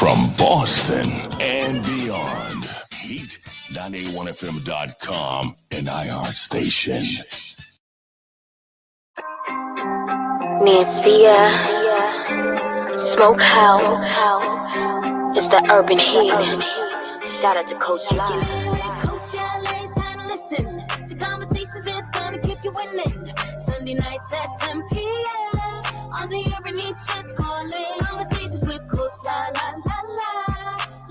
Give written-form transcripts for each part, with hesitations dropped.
From Boston and beyond, Heat981FM.com and iHeartStation. Nancy, Smokehouse is the urban heat. Shout out to Coach Live. Coach LA, it's time to listen to conversations that's gonna keep you winning. Sunday nights at 10 p.m. on the urban heat, just call it. Conversations with Coach La La La La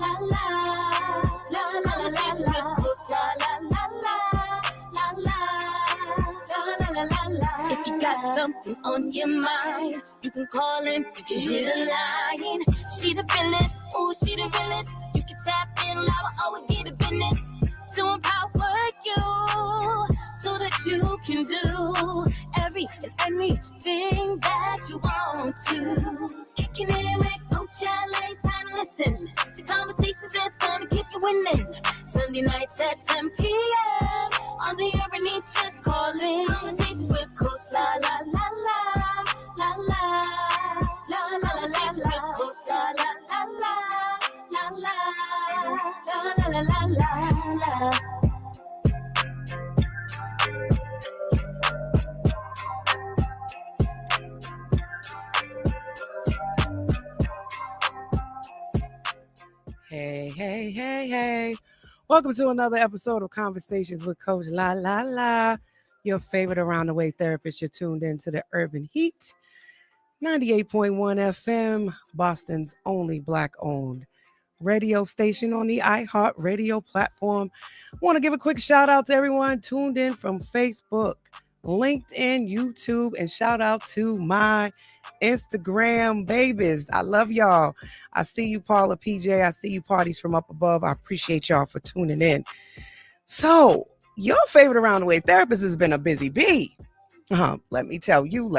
La La La La La La La. Coach La La La La La La La La La La. If you got something on your mind, you can call in, you can hit a line. She the realest, ooh, she the realest. You can tap in, I will always get the business to empower you so that you can do every and anything that you want to. Kicking it with Coach LA, it's time to listen to conversations that's gonna keep you winning. Sunday nights at 10 p.m. on the urban heat, just call it. Conversations with Coach La La La La La La La La La La La. Coach La La La La La La La La La La La. Hey. Welcome to another episode of Conversations with Coach La La La, your favorite around the way therapist. You're tuned in to the Urban Heat, 98.1 FM, Boston's only Black-owned radio station on the iHeartRadio platform. I want to give a quick shout out to everyone tuned in from Facebook, LinkedIn, YouTube, and shout out to my Instagram babies. I love y'all. I see you, Paula, PJ. I see you, parties from up above. I appreciate y'all for tuning in. So, your favorite around the way therapist has been a busy bee. Let me tell you.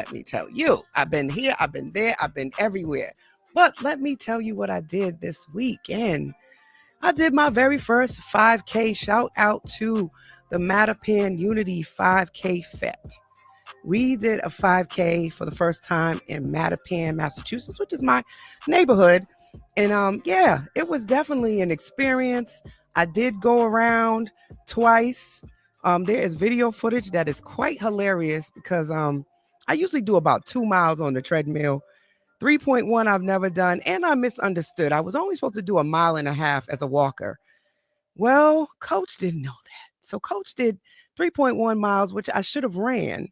I've been here, I've been there, I've been everywhere. But let me tell you what I did this weekend. I did my very first 5K. Shout out to the Mattapan Unity 5K Fete. We did a 5K for the first time in Mattapan, Massachusetts, which is my neighborhood. And it was definitely an experience. I did go around twice. There is video footage that is quite hilarious because I usually do about 2 miles on the treadmill. 3.1 I've never done, and I misunderstood. I was only supposed to do 1.5 miles as a walker. Well, Coach didn't know that. So Coach did 3.1 miles, which I should have ran.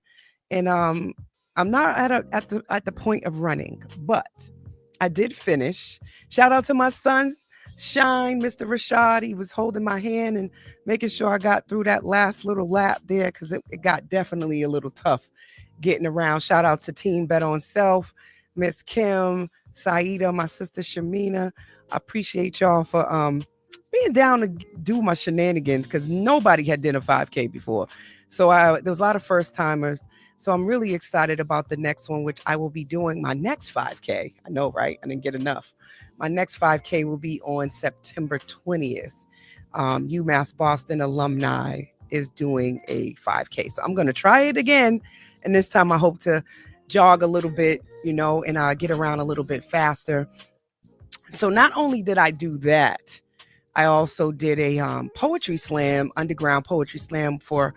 And I'm not at the point of running, but I did finish. Shout out to my son, Shine, Mr. Rashad. He was holding my hand and making sure I got through that last little lap there because it got definitely a little tough getting around. Shout out to Team Bet on Self, Miss Kim, Saida, my sister Shamina. I appreciate y'all for being down to do my shenanigans because nobody had done a 5K before. So there was a lot of first timers. So I'm really excited about the next one, which I will be doing my next 5K. I know, right? I didn't get enough. My next 5K will be on September 20th. UMass Boston alumni is doing a 5K. So I'm going to try it again. And this time I hope to jog a little bit, and get around a little bit faster. So not only did I do that, I also did a poetry slam, underground poetry slam for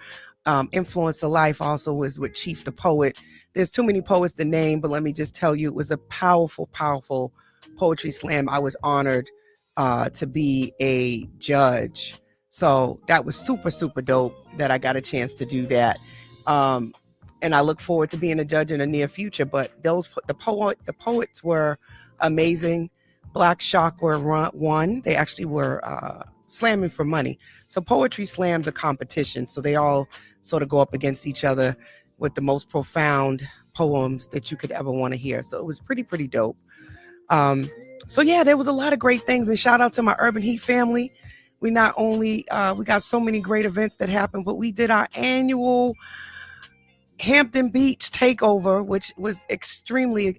Influence of Life, also was with Chief the Poet. There's too many poets to name, but let me just tell you, it was a powerful poetry slam. I was honored to be a judge. So that was super, super dope that I got a chance to do that. And I look forward to being a judge in the near future. But the poets were amazing. Black Shock were one. They actually were slamming for money. So poetry slams a competition. So they all sort of go up against each other with the most profound poems that you could ever want to hear. So it was pretty dope. There was a lot of great things. And shout out to my Urban Heat family. We not only, we got so many great events that happened, but we did our annual Hampton Beach takeover, which was extreme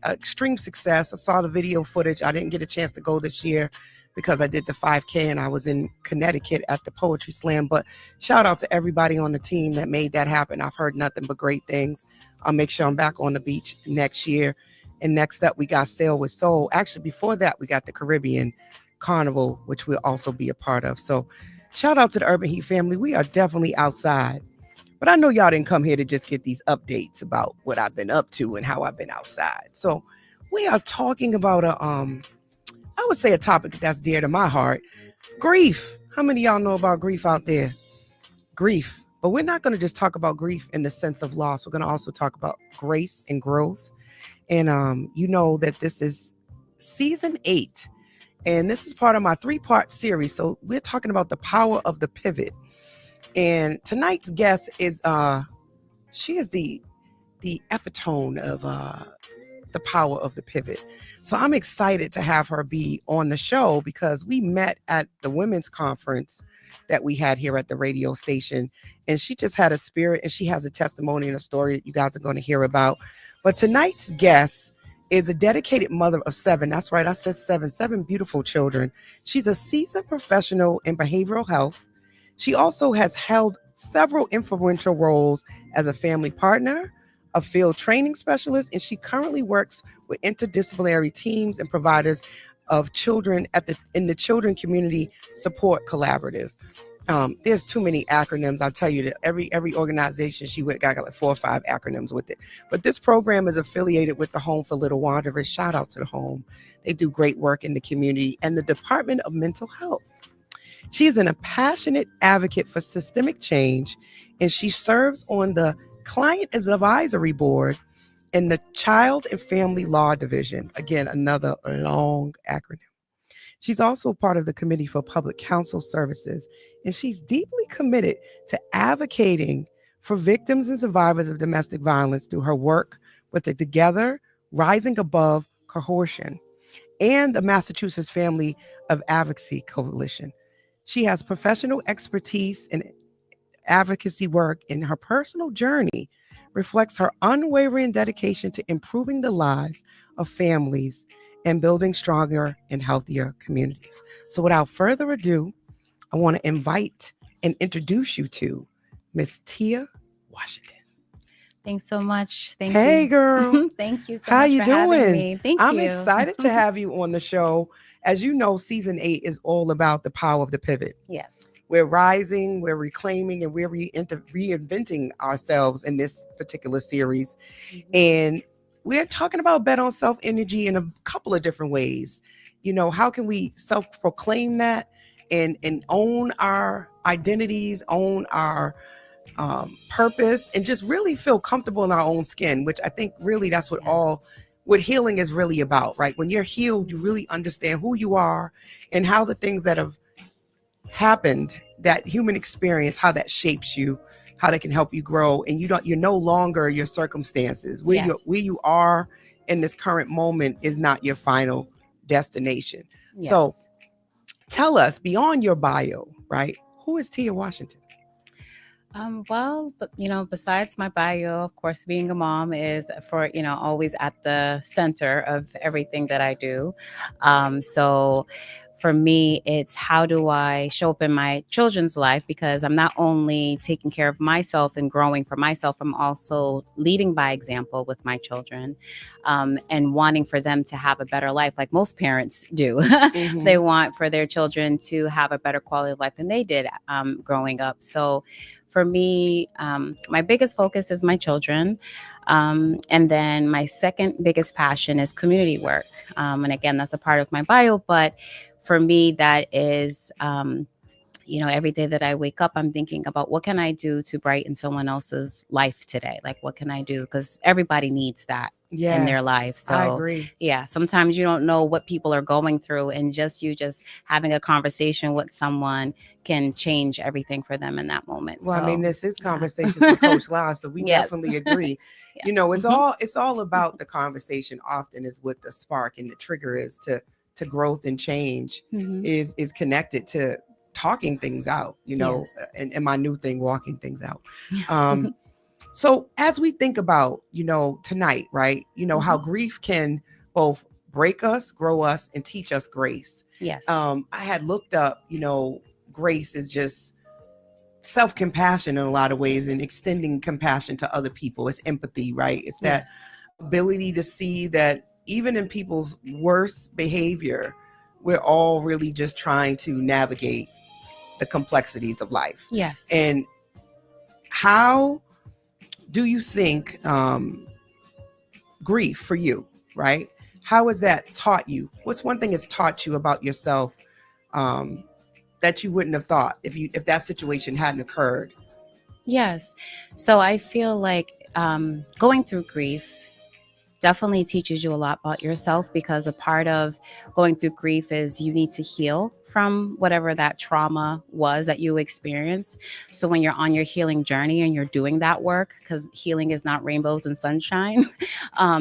success. I saw the video footage. I didn't get a chance to go this year because I did the 5K and I was in Connecticut at the Poetry Slam. But shout out to everybody on the team that made that happen. I've heard nothing but great things. I'll make sure I'm back on the beach next year. And next up, we got Sail with Soul. Actually, before that, we got the Caribbean Carnival, which we'll also be a part of. So shout out to the Urban Heat family. We are definitely outside. But I know y'all didn't come here to just get these updates about what I've been up to and how I've been outside. So we are talking about I would say a topic that's dear to my heart, grief. How many of y'all know about grief out there? Grief. But we're not going to just talk about grief in the sense of loss. We're going to also talk about grace and growth. And you know that this is season 8. And this is part of my 3-part series. So we're talking about the power of the pivot. And tonight's guest is she is the epitome of the power of the pivot. So I'm excited to have her be on the show because we met at the women's conference that we had here at the radio station. And she just had a spirit, and she has a testimony and a story that you guys are going to hear about. But tonight's guest is a dedicated mother of 7. That's right, I said 7 beautiful children. She's a seasoned professional in behavioral health. She also has held several influential roles as a family partner, a field training specialist, and she currently works with interdisciplinary teams and providers of children in the Children Community Support Collaborative. There's too many acronyms. I'll tell you that every organization she went got like 4 or 5 acronyms with it. But this program is affiliated with the Home for Little Wanderers. Shout out to the Home. They do great work in the community, and the Department of Mental Health. She's a passionate advocate for systemic change, and she serves on the Client Advisory Board in the Child and Family Law Division. Again, another long acronym. She's also part of the Committee for Public Counsel Services, and she's deeply committed to advocating for victims and survivors of domestic violence through her work with the Together Rising Above Coercion and the Massachusetts Family of Advocacy Coalition. She has professional expertise in advocacy work, and her personal journey reflects her unwavering dedication to improving the lives of families and building stronger and healthier communities. So without further ado, I want to invite and introduce you to Miss Tia Washington. Thanks so much. Thank Hey, you. girl. Thank you so How much you for doing? having me. Thank you. I'm excited to have you on the show. As you know, season 8 is all about the power of the pivot. Yes. We're rising, we're reclaiming, and we're reinventing ourselves in this particular series. Mm-hmm. And we're talking about bet on self energy in a couple of different ways. You know, how can we self-proclaim that and own our identities, own our purpose, and just really feel comfortable in our own skin, which I think really that's what healing is really about, right? When you're healed, you really understand who you are and how the things that have happened, that human experience, how that shapes you, how they can help you grow, and you're no longer your circumstances. Where you are in this current moment is not your final destination. Yes. So tell us, beyond your bio, right? Who is Tia Washington? Well, besides my bio, of course, being a mom is always at the center of everything that I do. So for me, it's how do I show up in my children's life, because I'm not only taking care of myself and growing for myself, I'm also leading by example with my children, and wanting for them to have a better life like most parents do. Mm-hmm. They want for their children to have a better quality of life than they did growing up. So for me, my biggest focus is my children. And then my second biggest passion is community work. And again, that's a part of my bio, but for me, that is, every day that I wake up, I'm thinking about what can I do to brighten someone else's life today? Like, what can I do? Because everybody needs that in their life. So I agree. Yeah, sometimes you don't know what people are going through, and just having a conversation with someone can change everything for them in that moment. Well, I mean, this is Conversations with Coach La, so we definitely agree. Yeah. It's all about the conversation. Often is what the spark and the trigger is to growth and change. Mm-hmm. is connected to talking things out, and my new thing, walking things out. So as we think about, tonight, right, mm-hmm. how grief can both break us, grow us, and teach us grace. Yes. I had looked up, grace is just self-compassion in a lot of ways, and extending compassion to other people. It's empathy, right? It's that ability to see that even in people's worst behavior, we're all really just trying to navigate the complexities of life. Yes. And how do you think grief for you, right? How has that taught you? What's one thing it's taught you about yourself that you wouldn't have thought if that situation hadn't occurred? Yes. So I feel like going through grief definitely teaches you a lot about yourself, because a part of going through grief is you need to heal from whatever that trauma was that you experienced. So when you're on your healing journey and you're doing that work, because healing is not rainbows and sunshine,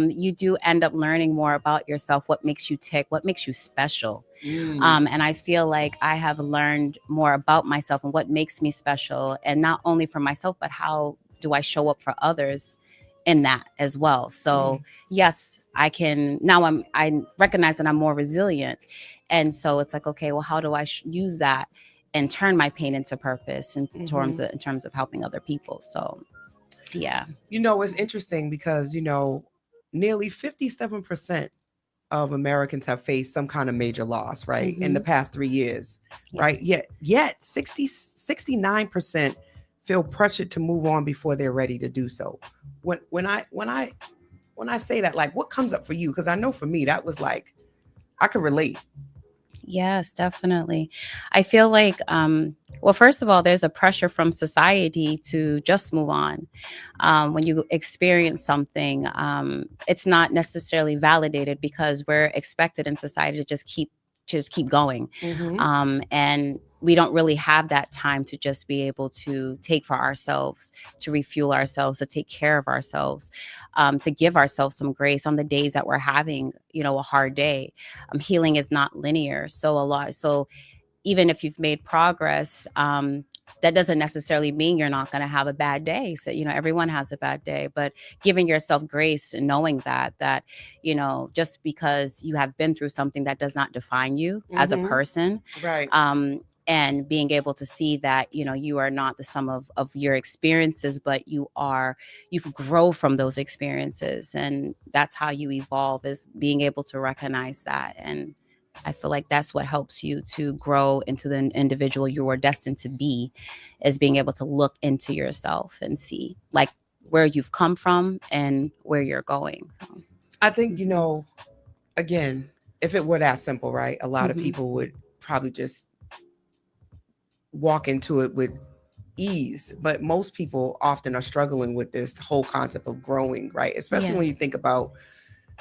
you do end up learning more about yourself, what makes you tick, what makes you special. And I feel like I have learned more about myself and what makes me special, and not only for myself, but how do I show up for others in that as well. So yes, I can now. I recognize that I'm more resilient, and so it's like, okay, well, how do I use that and turn my pain into purpose in terms of helping other people? So yeah, It's interesting because nearly 57% of Americans have faced some kind of major loss, right, in the past 3 years, right? Yet 69% feel pressured to move on before they're ready to do so. When I say that, like, what comes up for you? Because I know for me, that was like, I could relate. Yes, definitely. I feel like, well, first of all, there's a pressure from society to just move on. When you experience something, it's not necessarily validated because we're expected in society to just keep going. And we don't really have that time to just be able to take for ourselves, to refuel ourselves, to take care of ourselves, to give ourselves some grace on the days that we're having, a hard day. Healing is not linear. So even if you've made progress, that doesn't necessarily mean you're not going to have a bad day. So, everyone has a bad day, but giving yourself grace and knowing that, just because you have been through something, that does not define you as a person. Right. And being able to see that, you are not the sum of your experiences, but you can grow from those experiences. And that's how you evolve, is being able to recognize that. And I feel like that's what helps you to grow into the individual you are destined to be, is being able to look into yourself and see like where you've come from and where you're going. I think, again, if it were that simple, right, a lot of people would probably just walk into it with ease, but most people often are struggling with this whole concept of growing, right? Especially when you think about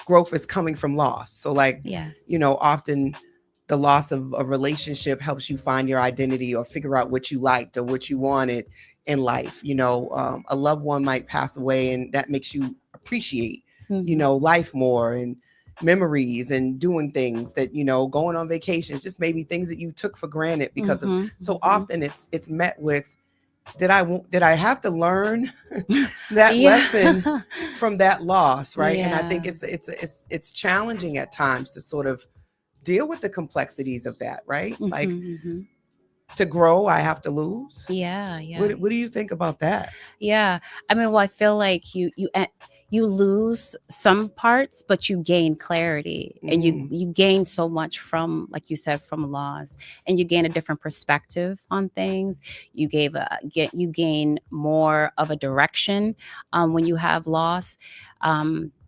growth is coming from loss. So like, often the loss of a relationship helps you find your identity or figure out what you liked or what you wanted in life. A loved one might pass away, and that makes you appreciate, life more, and memories, and doing things that, going on vacations, just maybe things that you took for granted because of. So often it's met with, did I have to learn that lesson from that loss, right? And I think it's challenging at times to sort of deal with the complexities of that, right? Like, to grow, I have to lose. What do you think about that? I mean, well, I feel like you lose some parts, but you gain clarity, and you gain so much from, like you said, from loss, and you gain a different perspective on things. You gain more of a direction when you have loss.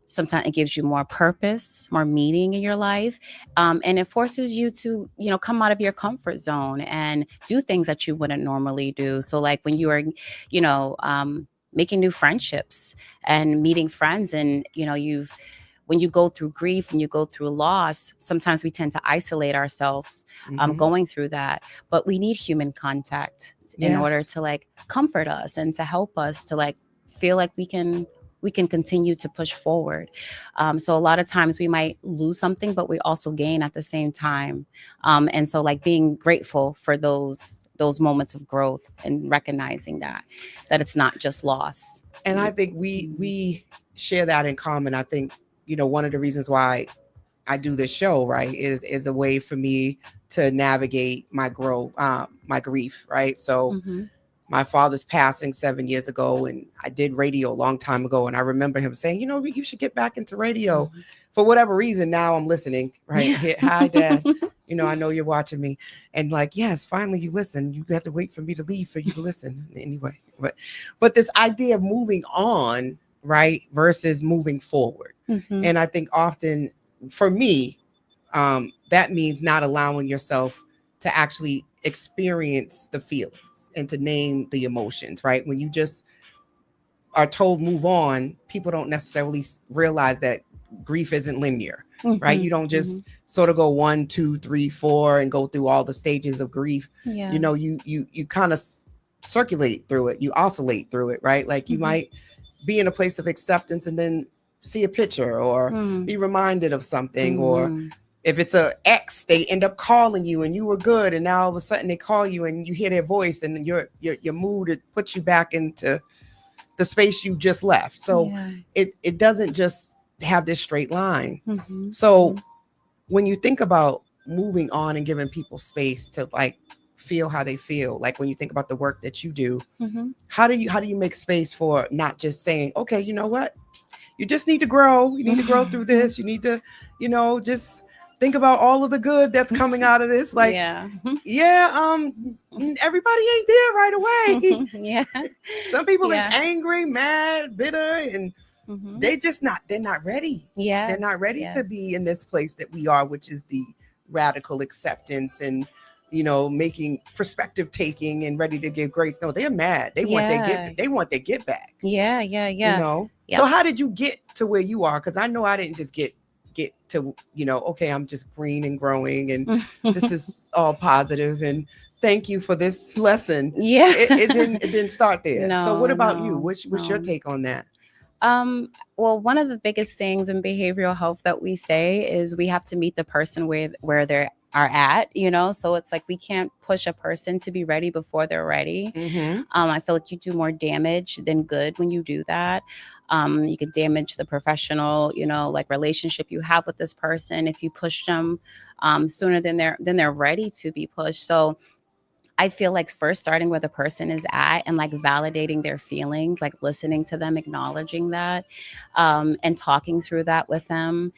Sometimes it gives you more purpose, more meaning in your life. And it forces you to, come out of your comfort zone and do things that you wouldn't normally do. So like when you are, making new friendships and meeting friends, and, when you go through grief and you go through loss, sometimes we tend to isolate ourselves going through that. But we need human contact in order to like comfort us and to help us to like feel like we can continue to push forward. So a lot of times we might lose something, but we also gain at the same time. And so like being grateful for those moments of growth and recognizing that it's not just loss. And I think we share that in common. I think, one of the reasons why I do this show, right, is a way for me to navigate my growth, my grief, right? So my father's passing 7 years ago, and I did radio a long time ago. And I remember him saying, you know, you should get back into radio. For whatever reason, now I'm listening, right? Here, hi, Dad. You know, I know you're watching me. And like, yes, finally you listen. You have to wait for me to leave for you to listen. Anyway, but this idea of moving on, right, versus moving forward. And I think often for me, that means not allowing yourself to actually experience the feelings and to name the emotions, right? When you just are told move on, people don't necessarily realize that grief isn't linear, right? You don't just sort of go 1, 2, 3, 4 and go through all the stages of grief. You know, you kind of circulate through it, you oscillate through it, right? Like you might be in a place of acceptance and then see a picture or be reminded of something, or if it's a ex, they end up calling you and you were good, and now all of a sudden they call you and you hear their voice, and your mood, it puts you back into the space you just left. So it doesn't just have this straight line. So when you think about moving on and giving people space to like feel how they feel, like when you think about the work that you do, how do you make space for not just saying, okay, you know what, you just need to grow, you need to grow through this, you need to, you know, just think about all of the good that's coming out of this. Like, everybody ain't there right away. Some people is angry, mad, bitter, and they're not ready. They're not ready to be in this place that we are, which is the radical acceptance and, you know, making perspective taking and ready to give grace. No, they're mad. They want their get back. You know? So how did you get to where you are? Because I know I didn't just get to, you know, okay, I'm just green and growing and this is all positive and thank you for this lesson. It didn't start there. So what about you? What's your take on that? Well, one of the biggest things in behavioral health that we say is we have to meet the person where they are at, you know? So it's like we can't push a person to be ready before they're ready. I feel like you do more damage than good when you do that. You could damage the professional, you know, like relationship you have with this person if you push them sooner than they're ready to be pushed. So I feel like first starting where the person is at and like validating their feelings, like listening to them, acknowledging that, and talking through that with them.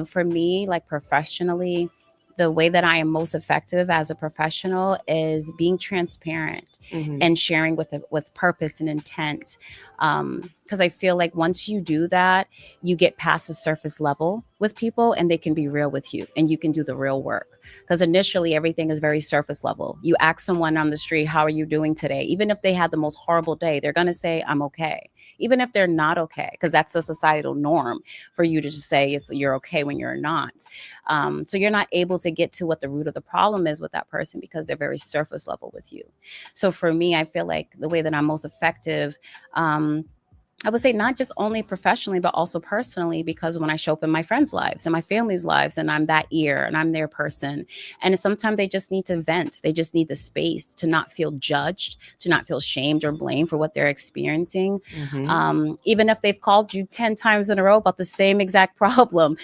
For me, like professionally, the way that I am most effective as a professional is being transparent and sharing with purpose and intent. Because I feel like once you do that, you get past the surface level with people and they can be real with you and you can do the real work. Because initially everything is very surface level. You ask someone on the street, how are you doing today? Even if they had the most horrible day, they're going to say, I'm okay. Even if they're not okay, because that's the societal norm for you to just say you're okay when you're not. So you're not able to get to what the root of the problem is with that person because they're very surface level with you. So for me, I feel like the way that I'm most effective, I would say not just only professionally, but also personally, because when I show up in my friends' lives and my family's lives and I'm that ear and I'm their person, and sometimes they just need to vent. They just need the space to not feel judged, to not feel shamed or blamed for what they're experiencing. Even if they've called you 10 times in a row about the same exact problem,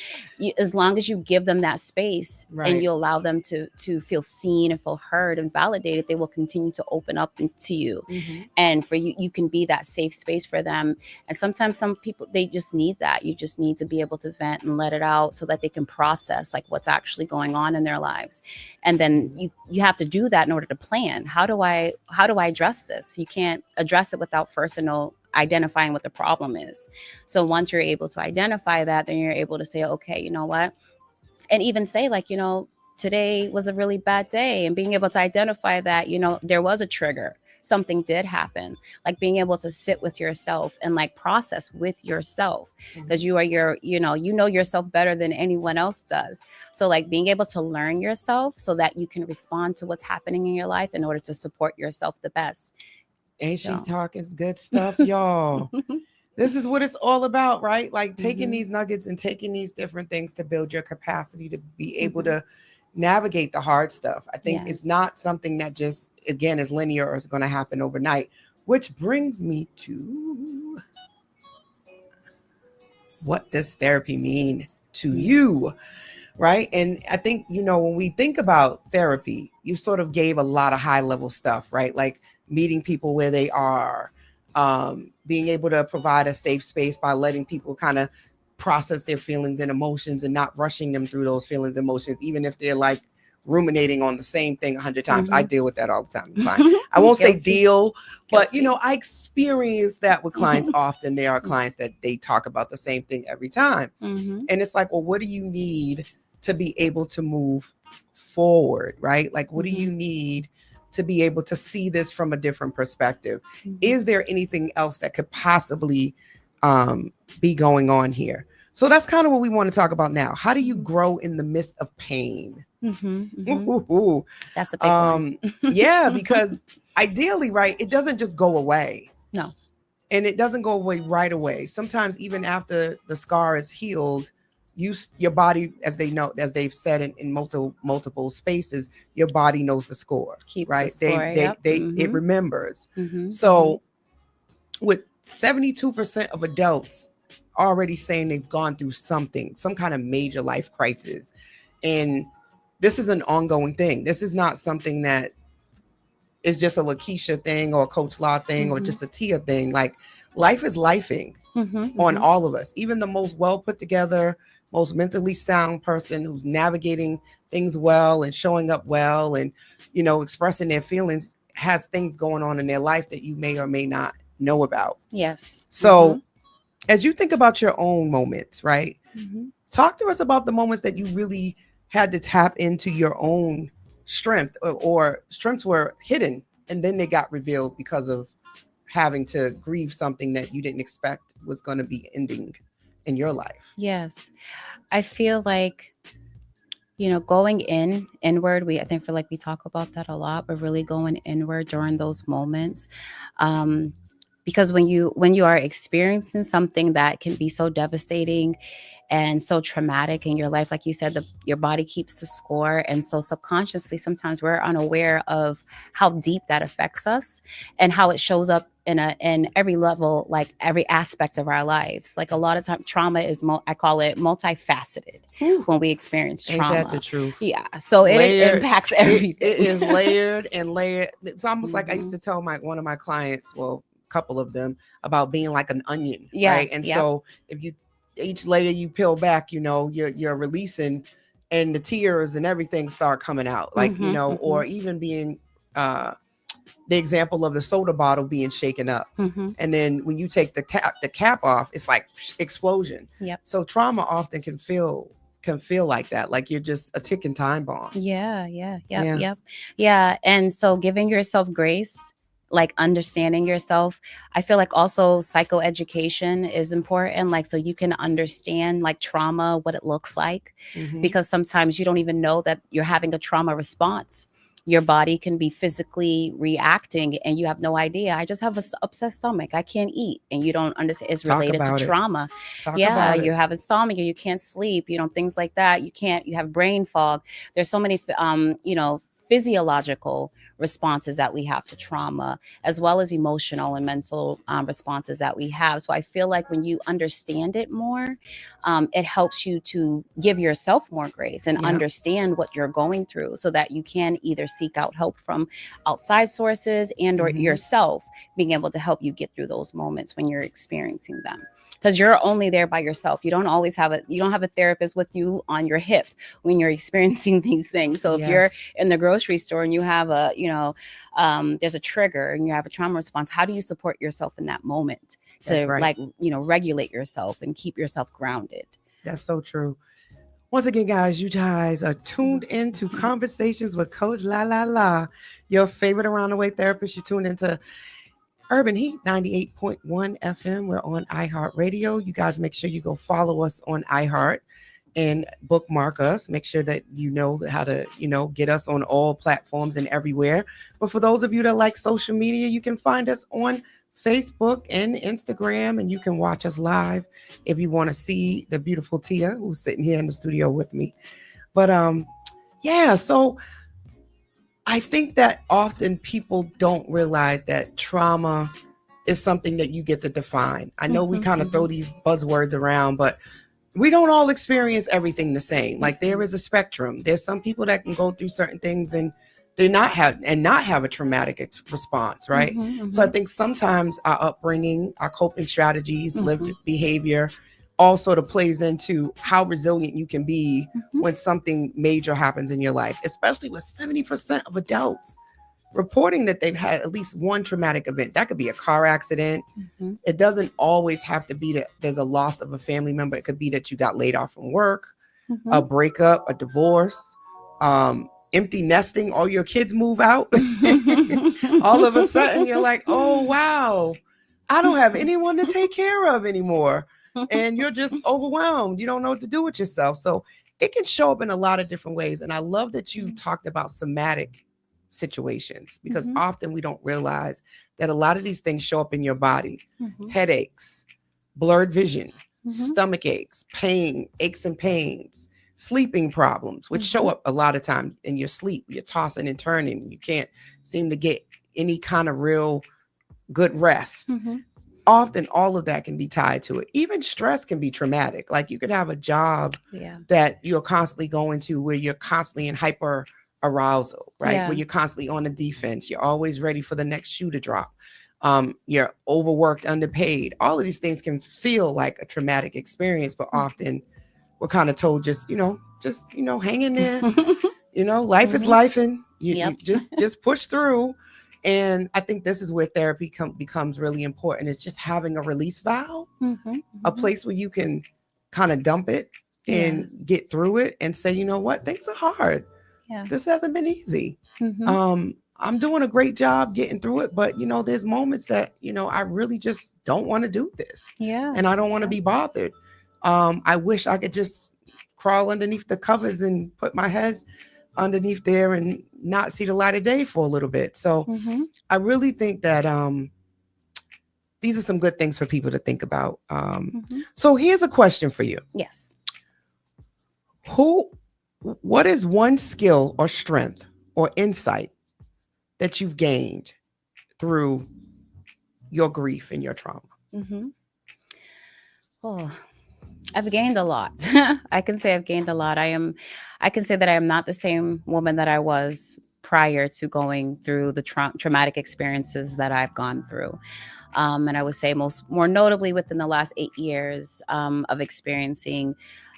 as long as you give them that space and you allow them to feel seen and feel heard and validated, they will continue to open up to you. And for you, you can be that safe space for them. And sometimes some people, they just need that. You just need to be able to vent and let it out so that they can process like what's actually going on in their lives. And then you have to do that in order to plan. How do I address this? You can't address it without first identifying what the problem is. So once you're able to identify that, then you're able to say, okay, you know what? And even say like, you know, today was a really bad day, and being able to identify that, you know, there was a trigger. Something did happen, like being able to sit with yourself and like process with yourself, because you are you know yourself better than anyone else does. So like being able to learn yourself so that you can respond to what's happening in your life in order to support yourself the best. And she's talking good stuff, y'all. This is what it's all about, right? Like taking these nuggets and taking these different things to build your capacity to be able to navigate the hard stuff. I think it's not something that just, again, is linear or is going to happen overnight, which brings me to what does therapy mean to you, right? And I think, you know, when we think about therapy, you sort of gave a lot of high level stuff, right? Like meeting people where they are, being able to provide a safe space by letting people kind of process their feelings and emotions and not rushing them through those feelings and emotions, even if they're like ruminating on the same thing 100 times. I deal with that all the time. Fine. I won't say deal, but you know, I experience that with clients often. There are clients that they talk about the same thing every time. And it's like, well, what do you need to be able to move forward, right? Like, what do you need to be able to see this from a different perspective? Is there anything else that could possibly be going on here? So that's kind of what we want to talk about now. How do you grow in the midst of pain? That's a big one. Yeah, because ideally, right, it doesn't just go away. No. And it doesn't go away right away. Sometimes even after the scar is healed, your body, as they've said in multiple spaces, your body knows the score. Keeps right? The score, It remembers. So with 72% of adults already saying they've gone through something, some kind of major life crisis. And this is an ongoing thing. This is not something that is just a Lakeisha thing or a Coach La thing or just a Tia thing. Like, life is lifing on all of us. Even the most well put together, most mentally sound person who's navigating things well and showing up well and, you know, expressing their feelings has things going on in their life that you may or may not know about. Yes. So as you think about your own moments, right? Talk to us about the moments that you really had to tap into your own strength, or strengths were hidden and then they got revealed because of having to grieve something that you didn't expect was going to be ending in your life. Yes. I feel like, you know, going inward, I feel like we talk about that a lot, but really going inward during those moments. Because when you are experiencing something that can be so devastating and so traumatic in your life, like you said, your body keeps the score. And so subconsciously, sometimes we're unaware of how deep that affects us and how it shows up in every level, like every aspect of our lives. Like, a lot of time, trauma is, I call it multifaceted. When we experience trauma. Ain't that the truth? Yeah. So it impacts everything. It is layered and layered. It's almost like I used to tell one of my clients, well, a couple of them, about being like an onion. Right. And so if each layer you peel back, you know, you're releasing, and the tears and everything start coming out, like, you know, or even being the example of the soda bottle being shaken up. And then when you take the cap off, it's like explosion. So trauma often can feel like that, like you're just a ticking time bomb. Yeah. And so giving yourself grace, like understanding yourself. I feel like also psychoeducation is important, like, so you can understand like trauma, what it looks like, because sometimes you don't even know that you're having a trauma response. Your body can be physically reacting and you have no idea. I just have an upset stomach, I can't eat, and you don't understand it's related to trauma. You have insomnia, you can't sleep, you know, things like that. You have brain fog. There's so many you know, physiological responses that we have to trauma, as well as emotional and mental responses that we have. So I feel like when you understand it more, it helps you to give yourself more grace and understand what you're going through, so that you can either seek out help from outside sources and or yourself being able to help you get through those moments when you're experiencing them. Because you're only there by yourself. You don't always have a therapist with you on your hip when you're experiencing these things. So if you're in the grocery store and you have there's a trigger and you have a trauma response, how do you support yourself in that moment to regulate yourself and keep yourself grounded? That's so true. Once again, guys, you guys are tuned into Conversations with Coach La La La, your favorite around the way therapist. You're tuned into Urban Heat 98.1 FM. We're on iHeartRadio. You guys make sure you go follow us on iHeart and bookmark us. Make sure that you know how to, get us on all platforms and everywhere. But for those of you that like social media, you can find us on Facebook and Instagram, and you can watch us live if you want to see the beautiful Tia, who's sitting here in the studio with me. But so I think that often people don't realize that trauma is something that you get to define. I know we kind of throw these buzzwords around, but we don't all experience everything the same. Like, there is a spectrum. There's some people that can go through certain things and not have a traumatic response, right? So I think sometimes our upbringing, our coping strategies, lived behavior all sort of plays into how resilient you can be when something major happens in your life, especially with 70% of adults reporting that they've had at least one traumatic event. That could be a car accident. It doesn't always have to be that there's a loss of a family member. It could be that you got laid off from work, a breakup, a divorce, empty nesting, all your kids move out. All of a sudden you're like, oh, wow, I don't have anyone to take care of anymore. And you're just overwhelmed. You don't know what to do with yourself. So it can show up in a lot of different ways. And I love that you talked about somatic situations, because often we don't realize that a lot of these things show up in your body. Headaches, blurred vision, stomach aches, pain, aches and pains, sleeping problems, which show up a lot of time in your sleep. You're tossing and turning. You can't seem to get any kind of real good rest. Often all of that can be tied to it. Even stress can be traumatic. Like you could have a job that you're constantly going to where you're constantly in hyper arousal, right? Where you're constantly on the defense. You're always ready for the next shoe to drop. You're overworked, underpaid. All of these things can feel like a traumatic experience, but often we're kind of told just hang in there. Life is life, and you just push through. And I think this is where therapy becomes really important. It's just having a release valve, a place where you can kind of dump it and get through it and say, you know what, things are hard. This hasn't been easy. I'm doing a great job getting through it, but there's moments that I really just don't want to do this. And I don't want to be bothered. I wish I could just crawl underneath the covers and put my head underneath there and not see the light of day for a little bit. So I really think that these are some good things for people to think about. So here's a question for you. Yes. What is one skill or strength or insight that you've gained through your grief and your trauma? Oh, I've gained a lot. I can say I've gained a lot. I can say that I am not the same woman that I was prior to going through the traumatic experiences that I've gone through. And I would say more notably within the last 8 years of experiencing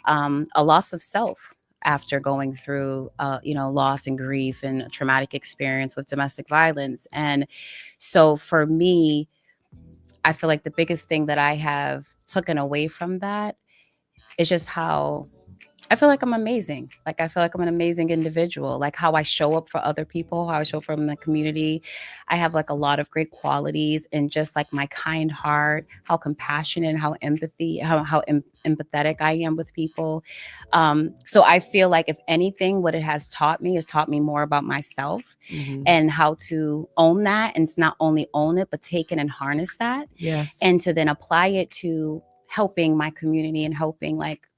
a loss of self after going through, loss and grief and a traumatic experience with domestic violence. And so for me, I feel like the biggest thing that I have taken away from that is just how I feel like I'm amazing. Like, I feel like I'm an amazing individual, like how I show up for other people, how I show up from the community. I have like a lot of great qualities, and just like my kind heart, how compassionate, how empathetic I am with people. So I feel like if anything, what it has taught me more about myself and how to own that. And it's not only own it, but take it and harness that. Yes. And to then apply it to helping my community and helping like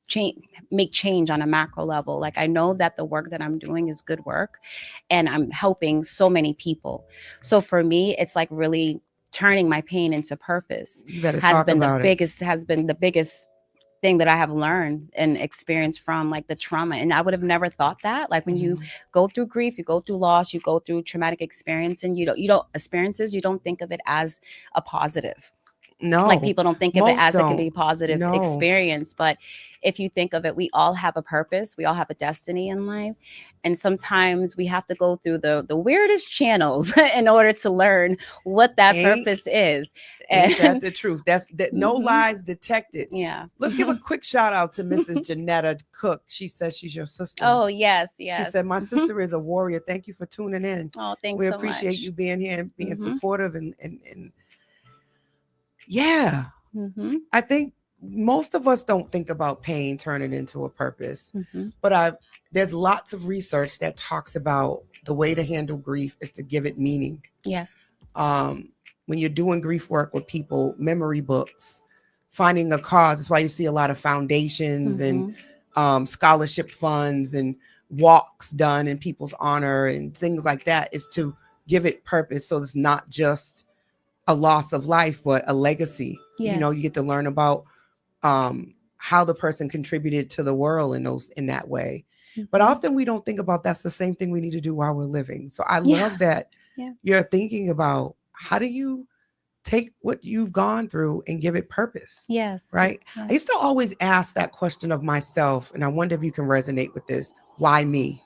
make change on a macro level. Like, I know that the work that I'm doing is good work and I'm helping so many people. So for me, it's like really turning my pain into purpose. You better talk about it. Has been the biggest thing that I have learned and experienced from like the trauma. And I would have never thought that. Like, when you go through grief, you go through loss, you go through traumatic experience, and you don't think of it as a positive. No, like, people don't think of it as it can be a positive No. experience. But if you think of it, we all have a purpose. We all have a destiny in life. And sometimes we have to go through the weirdest channels in order to learn what that purpose is. Ain't that the truth? That no lies detected. Yeah. Let's give a quick shout out to Mrs. Janetta Cook. She says she's your sister. Oh, yes. She said, my sister is a warrior. Thank you for tuning in. Oh, thanks We so appreciate much. you being here and being supportive and yeah. I think most of us don't think about pain turning into a purpose, but there's lots of research that talks about the way to handle grief is to give it meaning. Yes. When you're doing grief work with people, memory books, finding a cause. That's why you see a lot of foundations and scholarship funds and walks done in people's honor and things like that, is to give it purpose. So it's not just a loss of life, but a legacy. Yes. You get to learn about how the person contributed to the world in that way. But often we don't think about that's the same thing we need to do while we're living. So I Yeah. love that Yeah. you're thinking about how do you take what you've gone through and give it purpose, Yes. right? Yeah. I used to always ask that question of myself, and I wonder if you can resonate with this. Why me?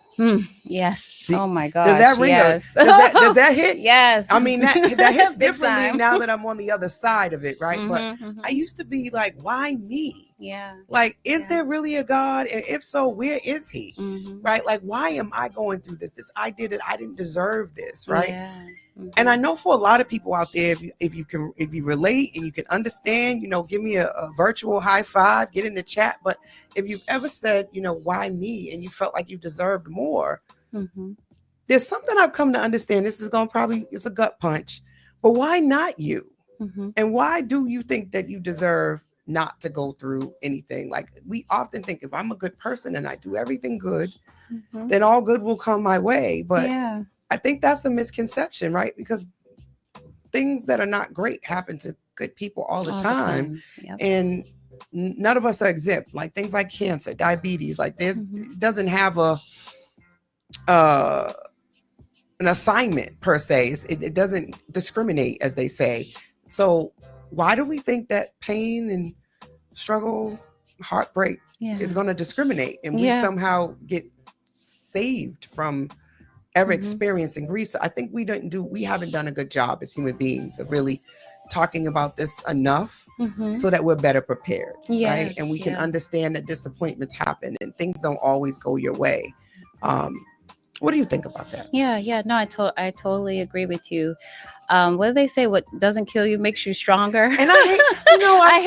Yes. Do- Oh my Does gosh. that ring Yes. does that hit? Yes. I mean, that hits Big differently time. now that I'm on the other side of it, right? But Mhm. I used to be like, why me? Yeah. Like, is Yeah. there really a God? And if so, where is he? Mhm. Right? Like, why am I going through this? I didn't deserve this, right? Yeah. And I know for a lot of people out there, if you relate and you can understand, give me a virtual high five, get in the chat. But if you've ever said, why me? And you felt like you deserved more, Mhm. there's something I've come to understand. This is it's a gut punch, but why not you? Mhm. And why do you think that you deserve not to go through anything? Like, we often think if I'm a good person and I do everything good, Mhm. then all good will come my way. But Yeah. I think that's a misconception, right? Because things that are not great happen to good people all the time. Yep. And none of us are exempt. Like things like cancer, diabetes, like it doesn't have an assignment per se. It doesn't discriminate, as they say. So why do we think that pain and struggle, heartbreak is going to discriminate, and we somehow get saved from ever experiencing grief? So I think we haven't done a good job as human beings of really talking about this enough so that we're better prepared, right? And we can understand that disappointments happen and things don't always go your way. What do you think about that? Yeah. No, I totally agree with you. What do they say? What doesn't kill you makes you stronger. And I hate, I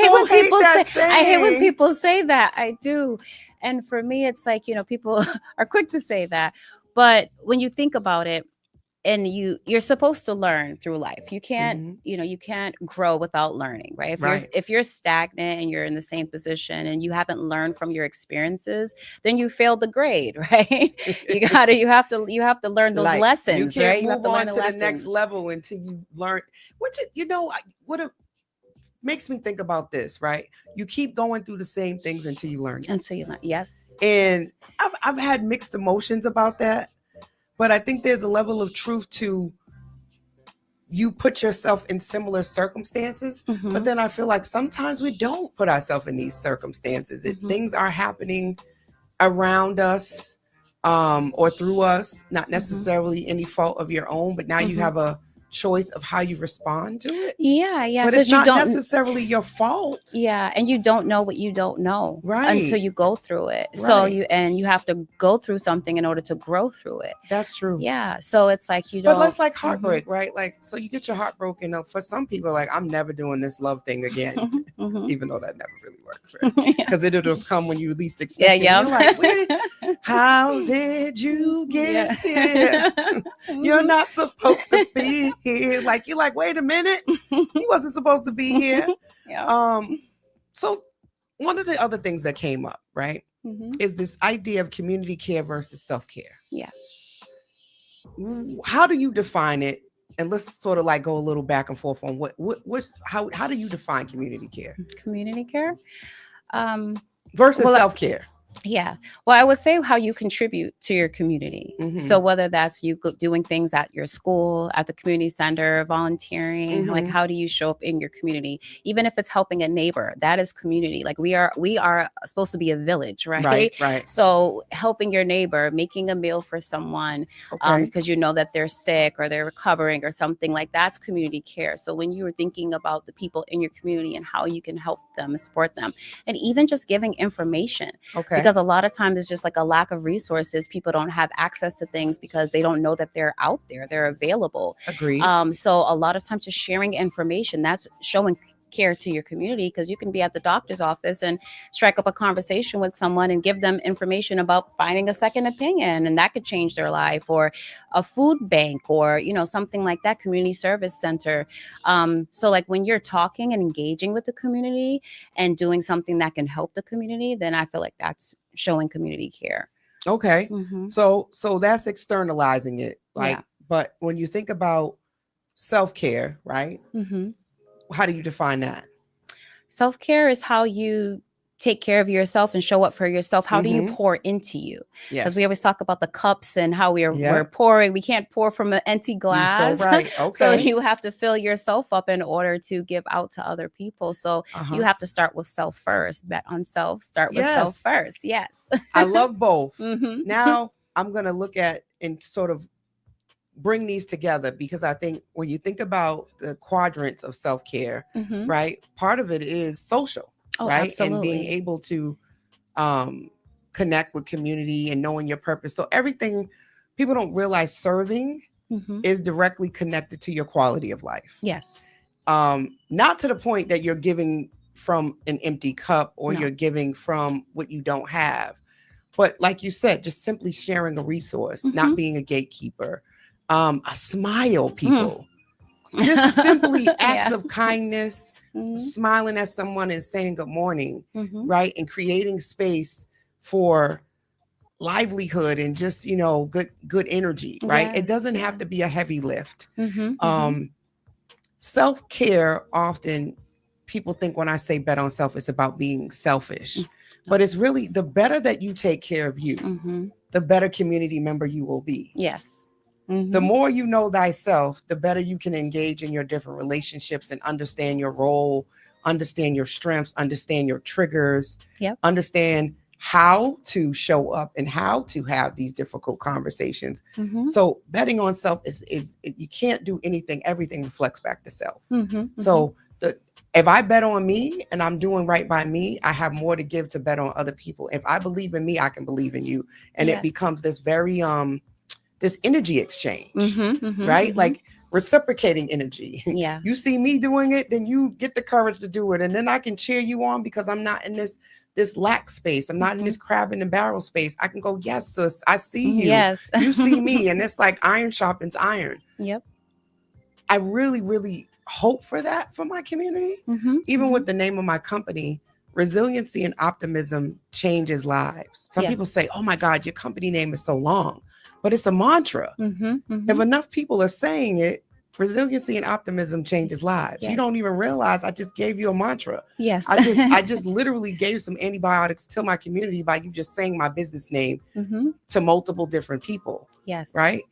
hate when people say that. I do. And for me, it's like, people are quick to say that. But when you think about it, and you're supposed to learn through life. You can't, you can't grow without learning, right? If you're stagnant and you're in the same position and you haven't learned from your experiences, then you failed the grade, right? you have to learn those lessons, you can't right? move You have to on learn to the next level until you learn, which makes me think about this, right? You keep going through the same things until you learn. Yes. And I've had mixed emotions about that. But I think there's a level of truth to you put yourself in similar circumstances. But then I feel like sometimes we don't put ourselves in these circumstances. Things are happening around us or through us, not necessarily any fault of your own. But now you have a choice of how you respond to it. Yeah. But it's not necessarily your fault. Yeah, and you don't know what you don't know until you go through it. Right. So you have to go through something in order to grow through it. That's true. Yeah. So it's like you don't. But let's like heartbreak, right? Like, so you get your heart broken. For some people, like, I'm never doing this love thing again, even though that never really works, right? Because it'll just come when you least expect it. You're like, how did you get here? You're not supposed to be here. Like, you're like, wait a minute, you wasn't supposed to be here. So one of the other things that came up, right, is this idea of community care versus self-care. Yeah. How do you define it? And let's sort of like go a little back and forth on how do you define community care? Community care versus self-care. Yeah. Well, I would say how you contribute to your community. So whether that's you doing things at your school, at the community center, volunteering, like how do you show up in your community? Even if it's helping a neighbor, that is community. Like we are supposed to be a village, right? Right. So helping your neighbor, making a meal for someone because you know that they're sick or they're recovering or something, like that's community care. So when you are thinking about the people in your community and how you can help them and support them, and even just giving information. Because a lot of times it's just like a lack of resources. People don't have access to things because they don't know that they're out there. They're available. Agreed. So a lot of times just sharing information, that's showing care to your community, because you can be at the doctor's office and strike up a conversation with someone and give them information about finding a second opinion, and that could change their life, or a food bank, or something like that, community service center. So like when you're talking and engaging with the community and doing something that can help the community, then I feel like that's showing community care. Okay. So that's externalizing it, like, but when you think about self-care, right? How do you define that? Self-care is how you take care of yourself and show up for yourself, how do you Mhm. pour into you? Because we Yes. always talk about the cups and how we're Yep. pouring. We can't pour from an empty You're so glass. right. So Okay. you have to fill yourself up in order to give out to other people. So you Uh-huh. have to start with self first. Bet on self. Start with self Yes. first. Yes. I love both. hmm Now I'm going to look at and sort of bring these together because I think when you think about the quadrants of self-care, hmm right? Part of it is social, Oh, right? And being absolutely. able to um connect with community and knowing your purpose. So everything people don't realize serving hmm is directly connected to your quality of life. Yes. Not to the point that you're giving from an empty cup or No. you're giving from what you don't have. But like you said, just simply sharing a resource, not Mhm. being a gatekeeper, a smile, people. Just simply acts Yeah. of kindness, Mhm. smiling at someone and saying good morning, Mhm. right? And creating space for livelihood and just, good energy, right? It Yes, doesn't yeah. have to be a heavy lift. Mhm. Mhm. Self-care, often people think when I say bet on self, it's about being selfish. Mm. But it's really the better that you take care of you, Mhm. the better community member you will be. Yes. The Mhm. more you know thyself, the better you can engage in your different relationships and understand your role, understand your strengths, understand your triggers, Yep. understand how to show up and how to have these difficult conversations. Mhm. So betting on self is you can't do anything. Everything reflects back to self. Mhm. So if I bet on me and I'm doing right by me, I have more to give to bet on other people. If I believe in me, I can believe in you. And it Yes. becomes this very this energy exchange, Mhm. Mhm. right? Mhm. Like reciprocating energy. Yeah. You see me doing it, then you get the courage to do it. And then I can cheer you on because I'm not in this lack space. I'm not in this crab in the barrel space. I can go, yes, sis, I see you. Yes. You see me. And it's like iron sharpens iron. Yep. I really, really hope for that for my community. Mhm. Even Mhm. with the name of my company, resiliency and optimism changes lives. Some Yeah. people say, oh my God, your company name is so long, but it's a mantra. Mhm. If Mhm. enough people are saying it, resiliency and optimism changes lives. You Yes. don't even realize I just gave you a mantra. Yes. I just literally gave some antibiotics to my community by you just saying my business name Mhm. to multiple different people, Yes. right?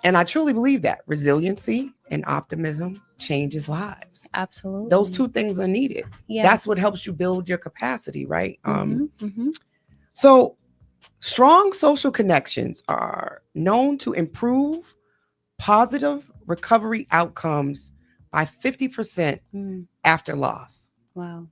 And I truly believe that resiliency and optimism changes lives. Absolutely. Those two things are needed. Yes. That's what helps you build your capacity, right? Mhm. Mhm. So strong social connections are known to improve positive recovery outcomes by 50% Mm. after loss. Wow.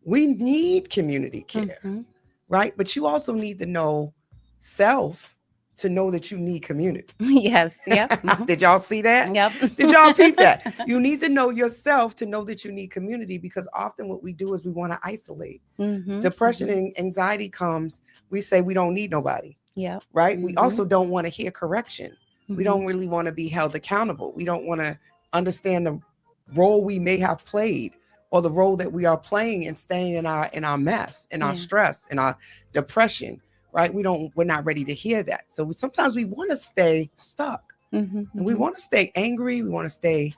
We need community care, Mhm. right? But you also need to know self to know that you need community. Yes. Yep. Mhm. Did y'all see that? Yep. Did y'all peep that? You need to know yourself to know that you need community because often what we do is we want to isolate. Mhm. Depression Mhm. and anxiety comes, we say we don't need nobody, Yep. right? We Mhm. also don't want to hear correction. We Mhm. don't really want to be held accountable. We don't want to understand the role we may have played or the role that we are playing in staying in our mess, in our Yeah. stress, in our depression, right? We're not ready to hear that. So sometimes we want to stay stuck Mhm. and we Mhm. want to stay angry. We want to stay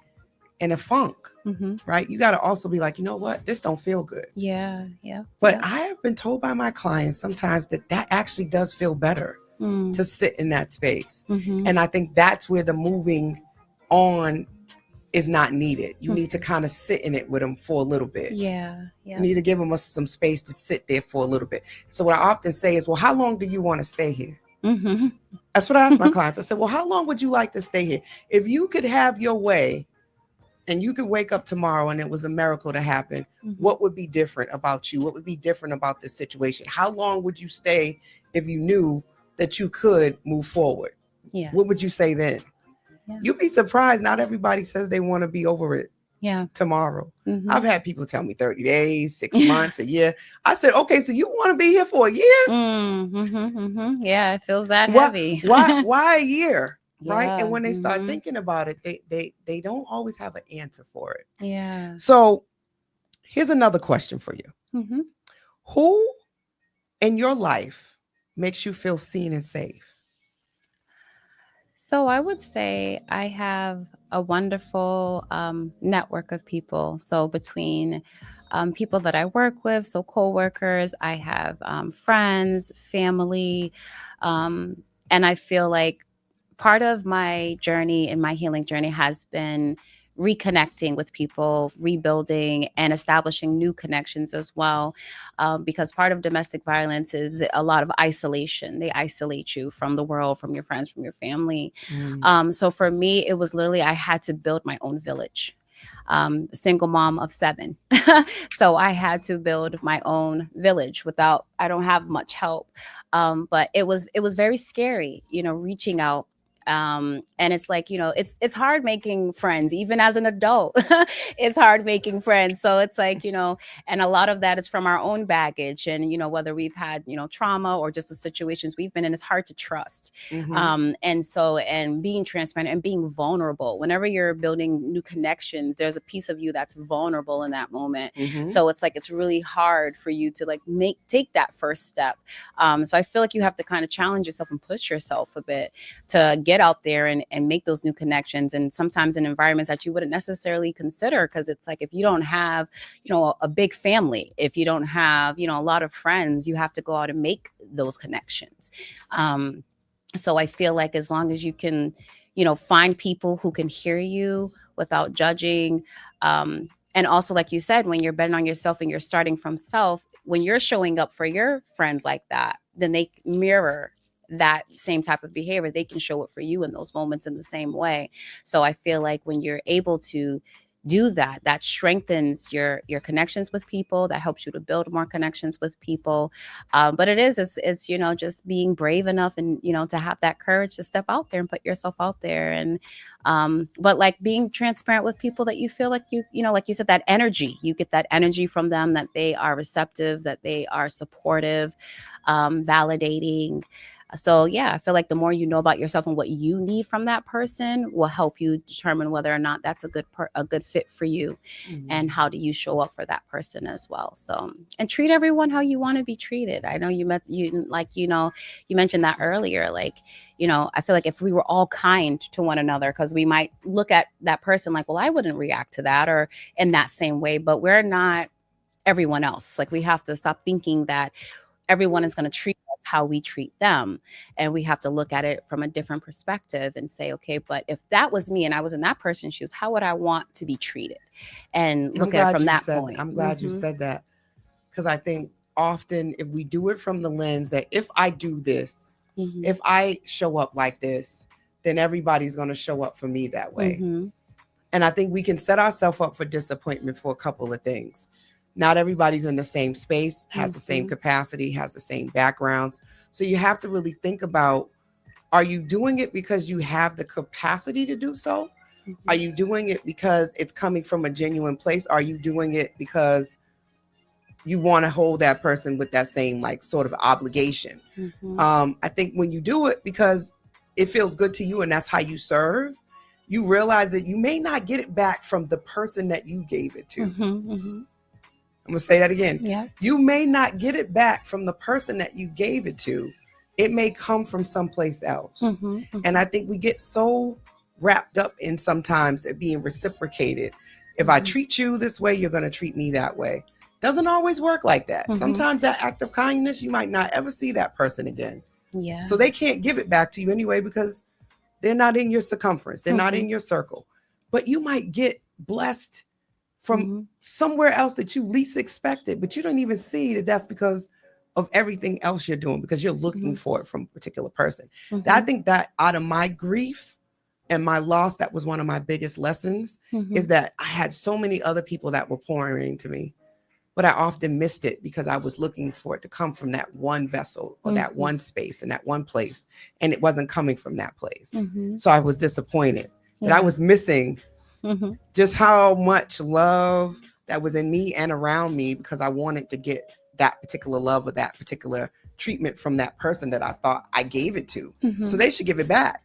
in a funk, Mhm. right? You got to also be like, you know what? This don't feel good. Yeah. Yeah. But Yeah. I have been told by my clients sometimes that actually does feel better Mm. to sit in that space. Mhm. And I think that's where the moving on is not needed. You need to kind of sit in it with them for a little bit. Yeah. You Yeah. need to give them some space to sit there for a little bit. So what I often say is, well, how long do you want to stay here? Mhm. That's what I ask my clients. I said, well, how long would you like to stay here? If you could have your way and you could wake up tomorrow and it was a miracle to happen, Mhm. what would be different about you? What would be different about this situation? How long would you stay if you knew that you could move forward? Yes. What would you say then? Yeah. You'd be surprised. Not everybody says they want to be over it Yeah. tomorrow. Mhm. I've had people tell me 30 days, 6 months, a year. I said, okay, so you want to be here for a year? Mhm. Yeah, it feels that Why, heavy. why a year? Right? Yeah. And when they start Mhm. thinking about it, they don't always have an answer for it. Yeah. So here's another question for you. Mhm. Who in your life makes you feel seen and safe? So I would say I have a wonderful network of people. So between people that I work with, so coworkers, I have friends, family, and I feel like part of my journey and my healing journey has been reconnecting with people, rebuilding, and establishing new connections as well. Because part of domestic violence is a lot of isolation. They isolate you from the world, from your friends, from your family. So for me, it was literally I had to build my own village. Single mom of 7. So I had to build my own village without, I don't have much help. But it was very scary, reaching out. And it's like, it's hard making friends, even as an adult. It's hard making friends. So it's like, and a lot of that is from our own baggage. And, whether we've had, trauma or just the situations we've been in, it's hard to trust. And being transparent and being vulnerable. Whenever you're building new connections, there's a piece of you that's vulnerable in that moment. So it's like, it's really hard for you to like take that first step. So I feel like you have to kind of challenge yourself and push yourself a bit to get out there and make those new connections. And sometimes in environments that you wouldn't necessarily consider, because it's like, if you don't have, a big family, if you don't have, a lot of friends, you have to go out and make those connections. So I feel like as long as you can, find people who can hear you without judging. And also, like you said, when you're betting on yourself and you're starting from self, when you're showing up for your friends like that, then they mirror that same type of behavior. They can show it for you in those moments in the same way. So I feel like when you're able to do that, that strengthens your connections with people, that helps you to build more connections with people. But it's just being brave enough and to have that courage to step out there and put yourself out there. And but like being transparent with people that you feel like like you said, that energy, you get that energy from them, that they are receptive, that they are supportive, validating. So yeah, I feel like the more you know about yourself and what you need from that person will help you determine whether or not that's a good fit for you, and how do you show up for that person as well. So, and treat everyone how you want to be treated. I know you mentioned that earlier. Like, I feel like if we were all kind to one another, because we might look at that person like, well, I wouldn't react to that or in that same way, but we're not everyone else. Like, we have to stop thinking that everyone is going to treat us how we treat them. And we have to look at it from a different perspective and say, okay, but if that was me and I was in that person's shoes, how would I want to be treated? And look at it from that point. I'm glad you said that, because I think often if we do it from the lens that if I do this, if I show up like this, then everybody's going to show up for me that way. And I think we can set ourselves up for disappointment for a couple of things. Not everybody's in the same space, has the same capacity, has the same backgrounds. So you have to really think about, are you doing it because you have the capacity to do so? Are you doing it because it's coming from a genuine place? Are you doing it because you want to hold that person with that same like sort of obligation? I think when you do it because it feels good to you and that's how you serve, you realize that you may not get it back from the person that you gave it to. I'm going to say that again. Yeah. You may not get it back from the person that you gave it to. It may come from someplace else. And I think we get so wrapped up in sometimes it being reciprocated. If I treat you this way, you're going to treat me that way. Doesn't always work like that. Sometimes that act of kindness, you might not ever see that person again. Yeah. So they can't give it back to you anyway because they're not in your circumference. They're not in your circle. But you might get blessed from somewhere else that you least expected, but you don't even see that that's because of everything else you're doing, because you're looking for it from a particular person. I think that out of my grief and my loss, that was one of my biggest lessons, is that I had so many other people that were pouring into me, but I often missed it because I was looking for it to come from that one vessel or that one space and that one place, and it wasn't coming from that place. So I was disappointed that I was missing just how much love that was in me and around me, because I wanted to get that particular love or that particular treatment from that person that I thought I gave it to. So they should give it back.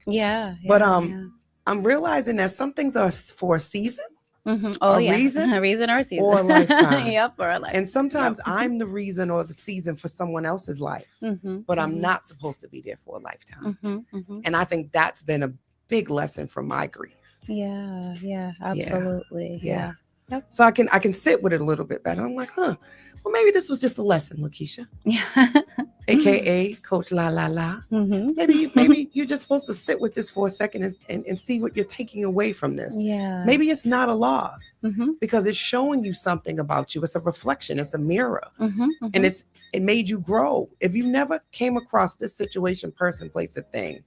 But I'm realizing that some things are for a season, reason, a reason or a season, or a lifetime. Or a lifetime. And sometimes I'm the reason or the season for someone else's life, but I'm not supposed to be there for a lifetime. And I think that's been big lesson from my grief. Yeah, absolutely. Yeah. Yep. So I can sit with it a little bit better. I'm like, well, maybe this was just a lesson, Lakeisha, Yeah. aka Coach La La La. Mm-hmm. Maybe you're just supposed to sit with this for a second and see what you're taking away from this. Yeah. Maybe it's not a loss Mm-hmm. because it's showing you something about you. It's a reflection. It's a mirror, Mm-hmm. and it made you grow. If you never came across this situation, person, place, or thing,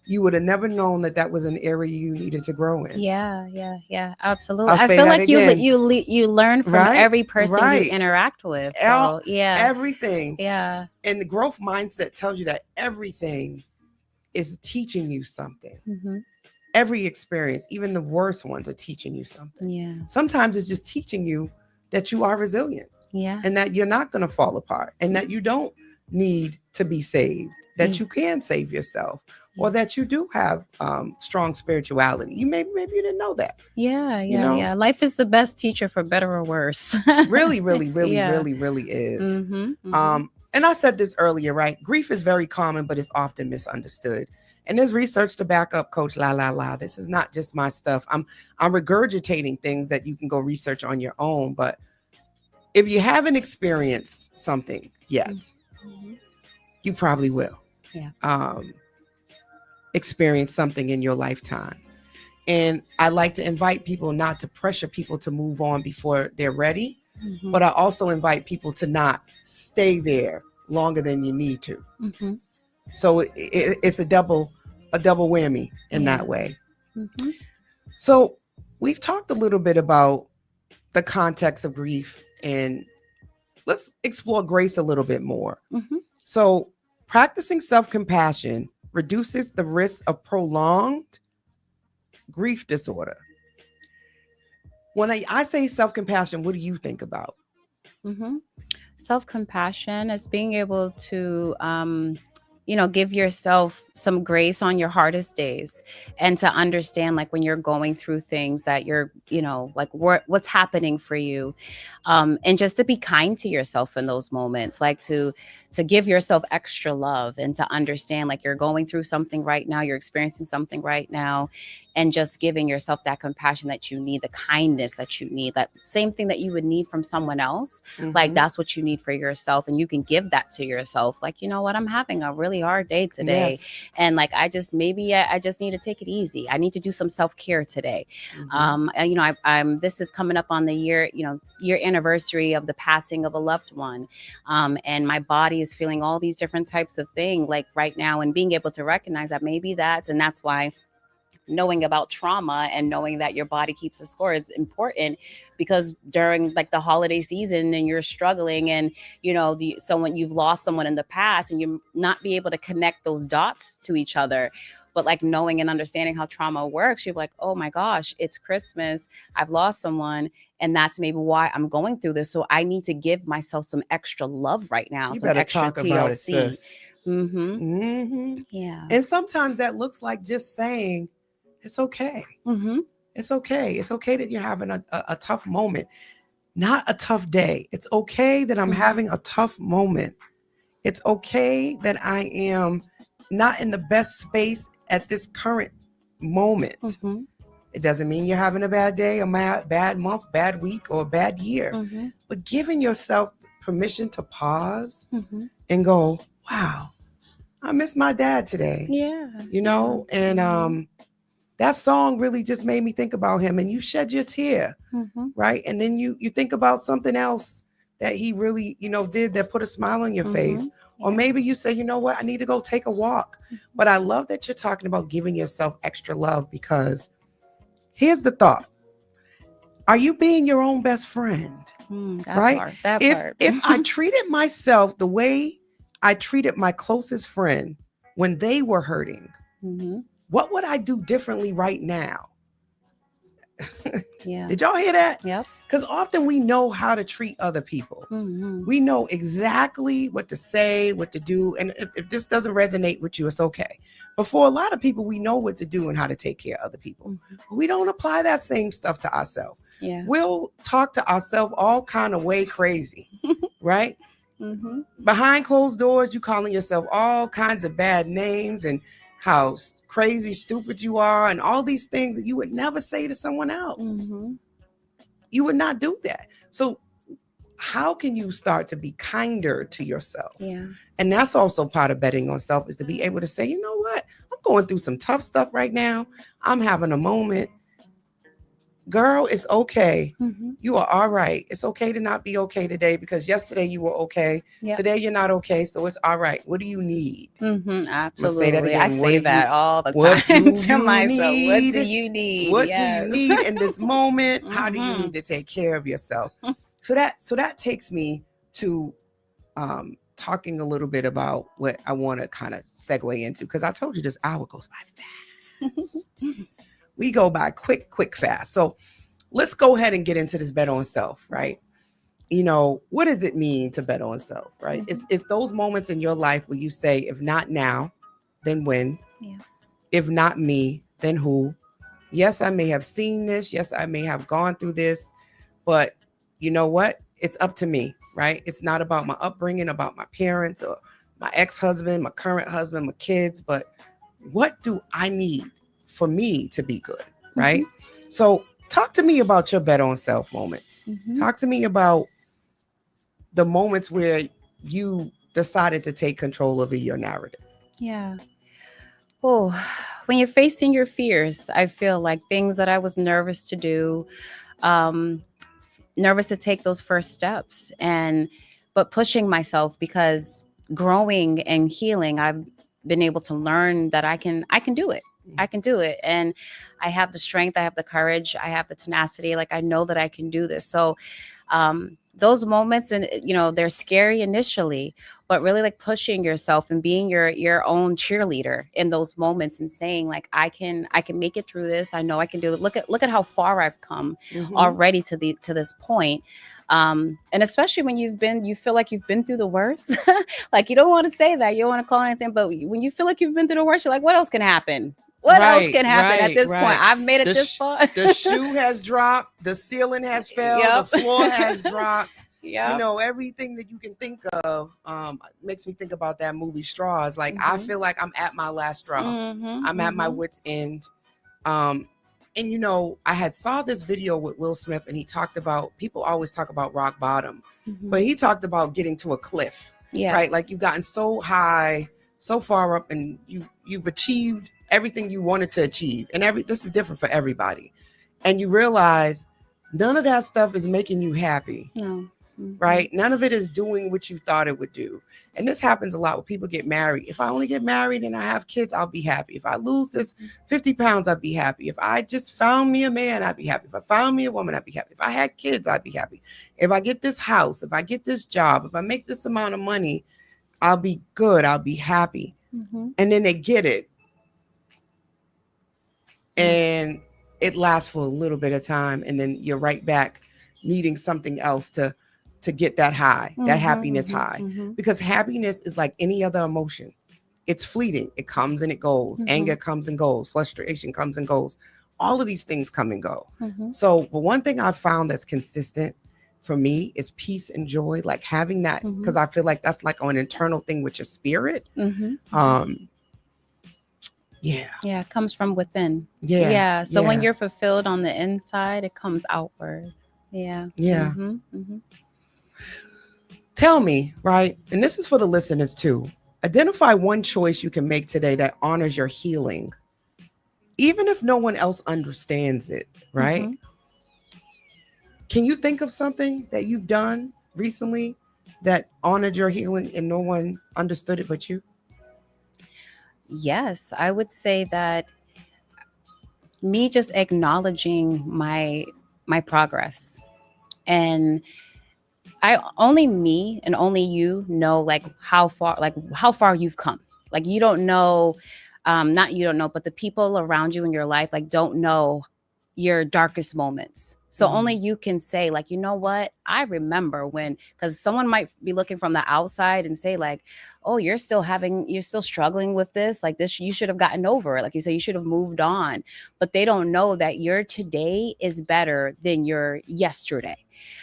you would have never known that was an area you needed to grow in. Yeah, absolutely. I'll I say feel that like again. you learn from Right? every person Right. you interact with. So yeah, Everything. yeah. And the growth mindset tells you that everything is teaching you something. Mm-hmm. Every experience, even the worst ones, are teaching you something. Yeah, Sometimes it's just teaching you that you are resilient yeah, and that you're not going to fall apart and that you don't need to be saved, that you can save yourself, or that you do have strong spirituality. You maybe you didn't know that. yeah. You know? Yeah. Life is the best teacher, for better or worse. Really Yeah. really is. Mm-hmm, mm-hmm. And I said this earlier, right? Grief is very common, but it's often misunderstood. And there's research to back up, Coach La La La. This is not just my stuff. I'm regurgitating things that you can go research on your own. But if you haven't experienced something yet, you probably will. Yeah. Experience something in your lifetime. And I like to invite people not to pressure people to move on before they're ready. Mm-hmm. But I also invite people to not stay there longer than you need to. Mm-hmm. So it's a double whammy in that way. Mm-hmm. So we've talked a little bit about the context of grief, and let's explore grace a little bit more. Mm-hmm. So practicing self-compassion reduces the risk of prolonged grief disorder. When I say self-compassion, what do you think about? Mm-hmm. Self-compassion is being able to, give yourself some grace on your hardest days, and to understand, like, when you're going through things that you're, like what's happening for you, and just to be kind to yourself in those moments, like to give yourself extra love, and to understand, like, you're going through something right now, you're experiencing something right now, and just giving yourself that compassion that you need, the kindness that you need, that same thing that you would need from someone else. Mm-hmm. Like, that's what you need for yourself. And you can give that to yourself. Like, you know what, I'm having a really hard day today. Yes. And like, I just need to take it easy. I need to do some self-care today. Mm-hmm. I'm this is coming up on the year anniversary of the passing of a loved one. And my body is feeling all these different types of things, like, right now, and being able to recognize that maybe that's why knowing about trauma and knowing that your body keeps a score is important, because during, like, the holiday season, and you're struggling, and you've lost someone in the past, and you not be able to connect those dots to each other. But, like, knowing and understanding how trauma works, you're like, oh my gosh, it's Christmas, I've lost someone, and that's maybe why I'm going through this. So I need to give myself some extra love right now. You some better extra talk about it, TLC. sis. Mm-hmm. Mm-hmm. Yeah. And sometimes that looks like just saying, it's okay. Mm-hmm. It's okay. It's okay that you're having a tough moment, not a tough day. It's okay that I'm having a tough moment. It's okay that I am not in the best space at this current moment. Mm-hmm. It doesn't mean you're having a bad day, a bad month, bad week, or a bad year. Mm-hmm. But giving yourself permission to pause Mm-hmm. and go, wow, I miss my dad today. Yeah. And that song really just made me think about him, and you shed your tear, Mm-hmm. right? And then you think about something else that he really, did that put a smile on your face. Or maybe you say, you know what, I need to go take a walk. But I love that you're talking about giving yourself extra love, because here's the thought. Are you being your own best friend? Right? That part. If I treated myself the way I treated my closest friend when they were hurting, Mm-hmm. what would I do differently right now? Yeah. Did y'all hear that? Yep. Because often we know how to treat other people. Mm-hmm. We know exactly what to say, what to do. And if this doesn't resonate with you, it's okay. But for a lot of people, we know what to do and how to take care of other people. Mm-hmm. We don't apply that same stuff to ourselves. Yeah. We'll talk to ourselves all kind of way crazy, right? Mm-hmm. Behind closed doors, you calling yourself all kinds of bad names and how crazy, stupid you are, and all these things that you would never say to someone else. Mm-hmm. You would not do that. So how can you start to be kinder to yourself? Yeah. And that's also part of betting on self, is to be able to say, you know what? I'm going through some tough stuff right now. I'm having a moment. Girl, it's okay. Mm-hmm. You are all right. It's okay to not be okay today, because yesterday you were okay. Yep. Today you're not okay. So it's all right. What do you need? Mm-hmm. Absolutely. Say that again. I say that all the what time do to you myself. What need? do you need? What Yes. do you need in this moment? How do you Mhm. need to take care of yourself? So that takes me to talking a little bit about what I want to kind of segue into, because I told you this hour goes by fast. We go by quick, fast. So let's go ahead and get into this bet on self, right? You know, what does it mean to bet on self, right? Mhm. It's those moments in your life where you say, if not now, then when? Yeah. If not me, then who? Yes, I may have seen this. Yes, I may have gone through this, but you know what? It's up to me, right? It's not about my upbringing, about my parents or my ex-husband, my current husband, my kids, but what do I need for me to be good, right? So talk to me about your bet on self moments. Mhm. Talk to me about the moments where you decided to take control over your narrative. Yeah. Oh, when you're facing your fears, I feel like things that I was nervous to do, nervous to take those first steps, but pushing myself, because growing and healing, I've been able to learn that I can do it. I can do it. And I have the strength, I have the courage, I have the tenacity. Like, I know that I can do this. So those moments, and they're scary initially, but really like pushing yourself and being your own cheerleader in those moments and saying like, I can make it through this. I know I can do it. Look at how far I've come already to this point. And especially when you feel like you've been through the worst, like you don't want to say that, you don't want to call anything, but when you feel like you've been through the worst, you're like, what else can happen? What else can happen at this point? I've made it this far. The shoe has dropped. The ceiling has fell. The floor has dropped. Yeah. Everything that you can think of makes me think about that movie Straws. Like, I feel like I'm at my last straw. I'm at my wit's end. And I had saw this video with Will Smith, and he talked about, people always talk about rock bottom, but he talked about getting to a cliff. Yes. Right? Like, you've gotten so high, so far up, and you've achieved everything you wanted to achieve. And this is different for everybody. And you realize none of that stuff is making you happy. No. Right? None of it is doing what you thought it would do. And this happens a lot when people get married. If I only get married and I have kids, I'll be happy. If I lose this 50 pounds, I'd be happy. If I just found me a man, I'd be happy. If I found me a woman, I'd be happy. If I had kids, I'd be happy. If I get this house, if I get this job, if I make this amount of money, I'll be good. I'll be happy. And then they get it. And it lasts for a little bit of time. And then you're right back needing something else to get that high, that happiness high. Because happiness is like any other emotion. It's fleeting. It comes and it goes. Anger comes and goes. Frustration comes and goes. All of these things come and go. So, but one thing I've found that's consistent for me is peace and joy, like having that, because I feel like that's like an internal thing with your spirit. Yeah, it comes from within. So when you're fulfilled on the inside, it comes outward. Tell me, right, and this is for the listeners too, identify one choice you can make today that honors your healing, even if no one else understands it, right? Can you think of something that you've done recently that honored your healing and no one understood it but you? Yes, I would say that me just acknowledging my progress, and only me and only you know like how far you've come. Like, you don't know, not you don't know, but the people around you in your life like don't know your darkest moments. So only you can say like, you know what, I remember when, because someone might be looking from the outside and say like, oh, you're still struggling with this, like this, you should have gotten over it. Like you say, you should have moved on, but they don't know that your today is better than your yesterday.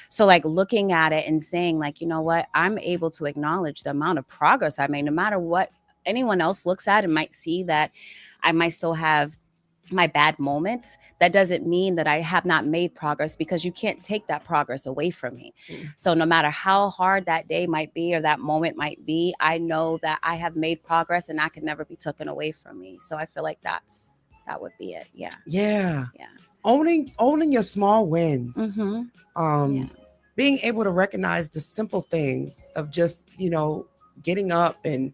So like looking at it and saying like, you know what, I'm able to acknowledge the amount of progress I made, no matter what anyone else looks at and might see that I might still have my bad moments, that doesn't mean that I have not made progress, because you can't take that progress away from me. So no matter how hard that day might be or that moment might be, I know that I have made progress and that can never be taken away from me. So I feel like that would be it. Yeah. Yeah. Yeah. Owning your small wins. Yeah. Being able to recognize the simple things of just, getting up and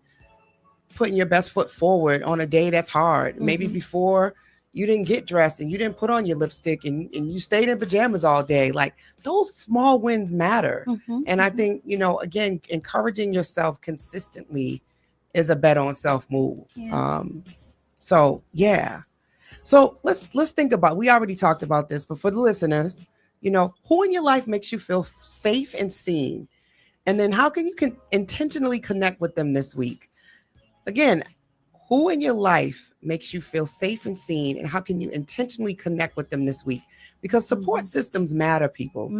putting your best foot forward on a day that's hard. Maybe before you didn't get dressed and you didn't put on your lipstick and you stayed in pajamas all day. Like, those small wins matter. And I think, again, encouraging yourself consistently is a bet on self move. Yeah. So let's think about, we already talked about this, but for the listeners, who in your life makes you feel safe and seen? And then how can you intentionally connect with them this week? Again, who in your life makes you feel safe and seen, and how can you intentionally connect with them this week? Because support systems matter, people.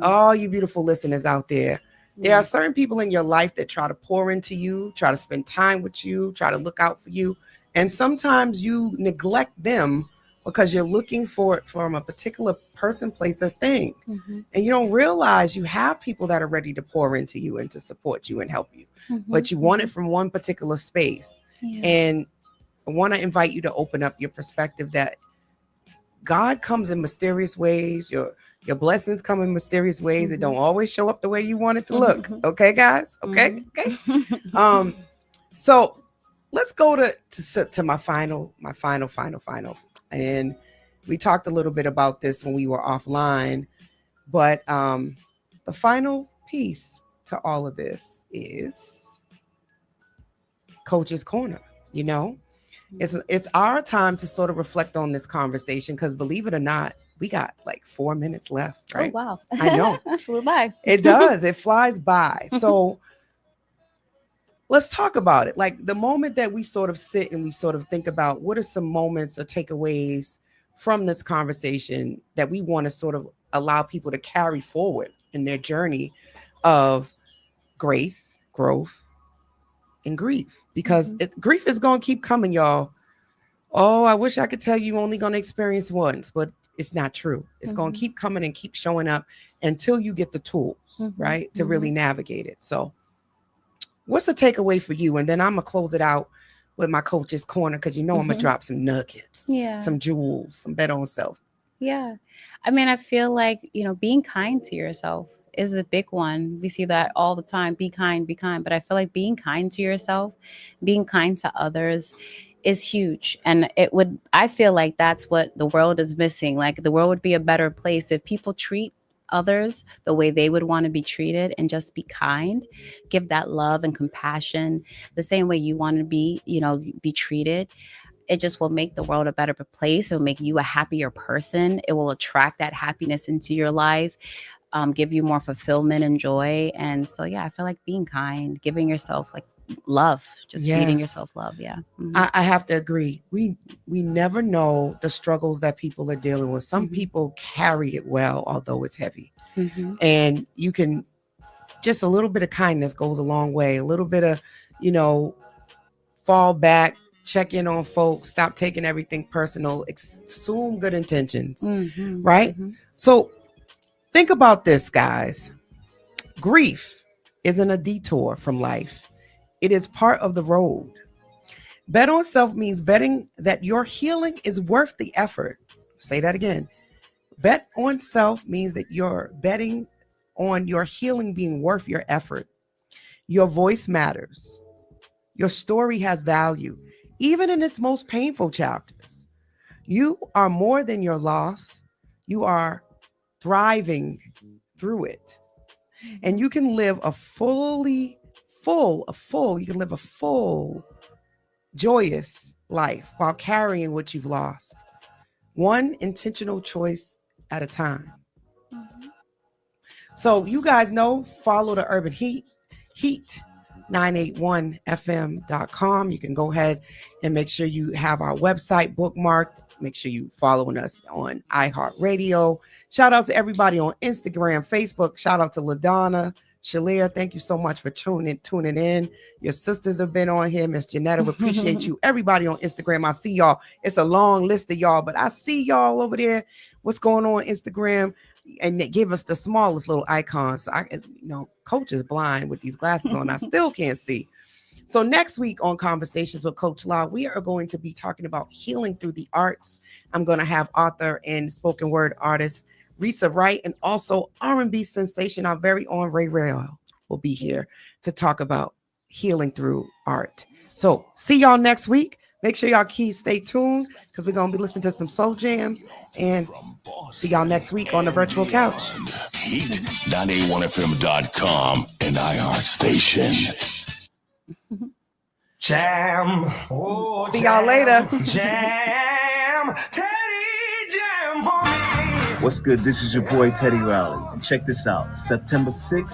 All you beautiful listeners out there, there are certain people in your life that try to pour into you, try to spend time with you, try to look out for you. And sometimes you neglect them because you're looking for it from a particular person, place, or thing. And you don't realize you have people that are ready to pour into you and to support you and help you. But you want it from one particular space. And I want to invite you to open up your perspective that God comes in mysterious ways. Your blessings come in mysterious ways. It don't always show up the way you want it to look. Okay, guys? Okay. So let's go to my final. And we talked a little bit about this when we were offline, but the final piece to all of this is Coach's Corner. It's our time to sort of reflect on this conversation, because believe it or not, we got like 4 minutes left, right? Oh, wow. I know. It flew by. It does. It flies by. So let's talk about it. Like, the moment that we sort of sit and we sort of think about what are some moments or takeaways from this conversation that we want to sort of allow people to carry forward in their journey of grace, growth, and grief. Because grief is going to keep coming, y'all. Oh, I wish I could tell you only going to experience once, but it's not true. It's going to keep coming and keep showing up until you get the tools, right, to really navigate it. So what's the takeaway for you? And then I'm going to close it out with my Coach's Corner, because I'm going to drop some nuggets, some jewels, some bet on self. Yeah. I mean, I feel like, being kind to yourself is a big one. We see that all the time. Be kind, be kind. But I feel like being kind to yourself, being kind to others is huge. And I feel like that's what the world is missing. Like, the world would be a better place if people treat others the way they would want to be treated and just be kind, give that love and compassion the same way you want to be treated. It just will make the world a better place. It will make you a happier person. It will attract that happiness into your life, give you more fulfillment and joy. And so, I feel like being kind, giving yourself like love, just feeding yourself love. Yeah. I have to agree. We never know the struggles that people are dealing with. Some people carry it well, although it's heavy. And you can, just a little bit of kindness goes a long way. A little bit of, fall back, check in on folks, stop taking everything personal, assume good intentions, right? So think about this, guys. Grief isn't a detour from life. It is part of the road. Bet on self means betting that your healing is worth the effort. Say that again. Bet on self means that you're betting on your healing being worth your effort. Your voice matters. Your story has value, even in its most painful chapters. You are more than your loss. You are thriving through it. And you can live a full, joyous life while carrying what you've lost. One intentional choice at a time. So you guys know, follow the Urban Heat 981fm.com. You can go ahead and make sure you have our website bookmarked. Make sure you following us on iHeartRadio. Shout out to everybody on Instagram, Facebook. Shout out to LaDonna. Shalia, thank you so much for tuning in. Your sisters have been on here. Miss Janetta, we appreciate you. Everybody on Instagram, I see y'all. It's a long list of y'all, but I see y'all over there. What's going on Instagram? And they give us the smallest little icons. So Coach is blind with these glasses on. I still can't see. So next week on Conversations with Coach La, we are going to be talking about healing through the arts. I'm going to have author and spoken word artist Risa Wright, and also R&B sensation, our very own Ray Rail will be here to talk about healing through art. So see y'all next week. Make sure y'all stay tuned because we're going to be listening to some soul jams, and see y'all next week on the virtual couch. Heat981fm.com and iHeartStation. Jam. Oh, see y'all later. Jam. Teddy Jam. What's good? This is your boy Teddy Riley. And check this out. September 6th.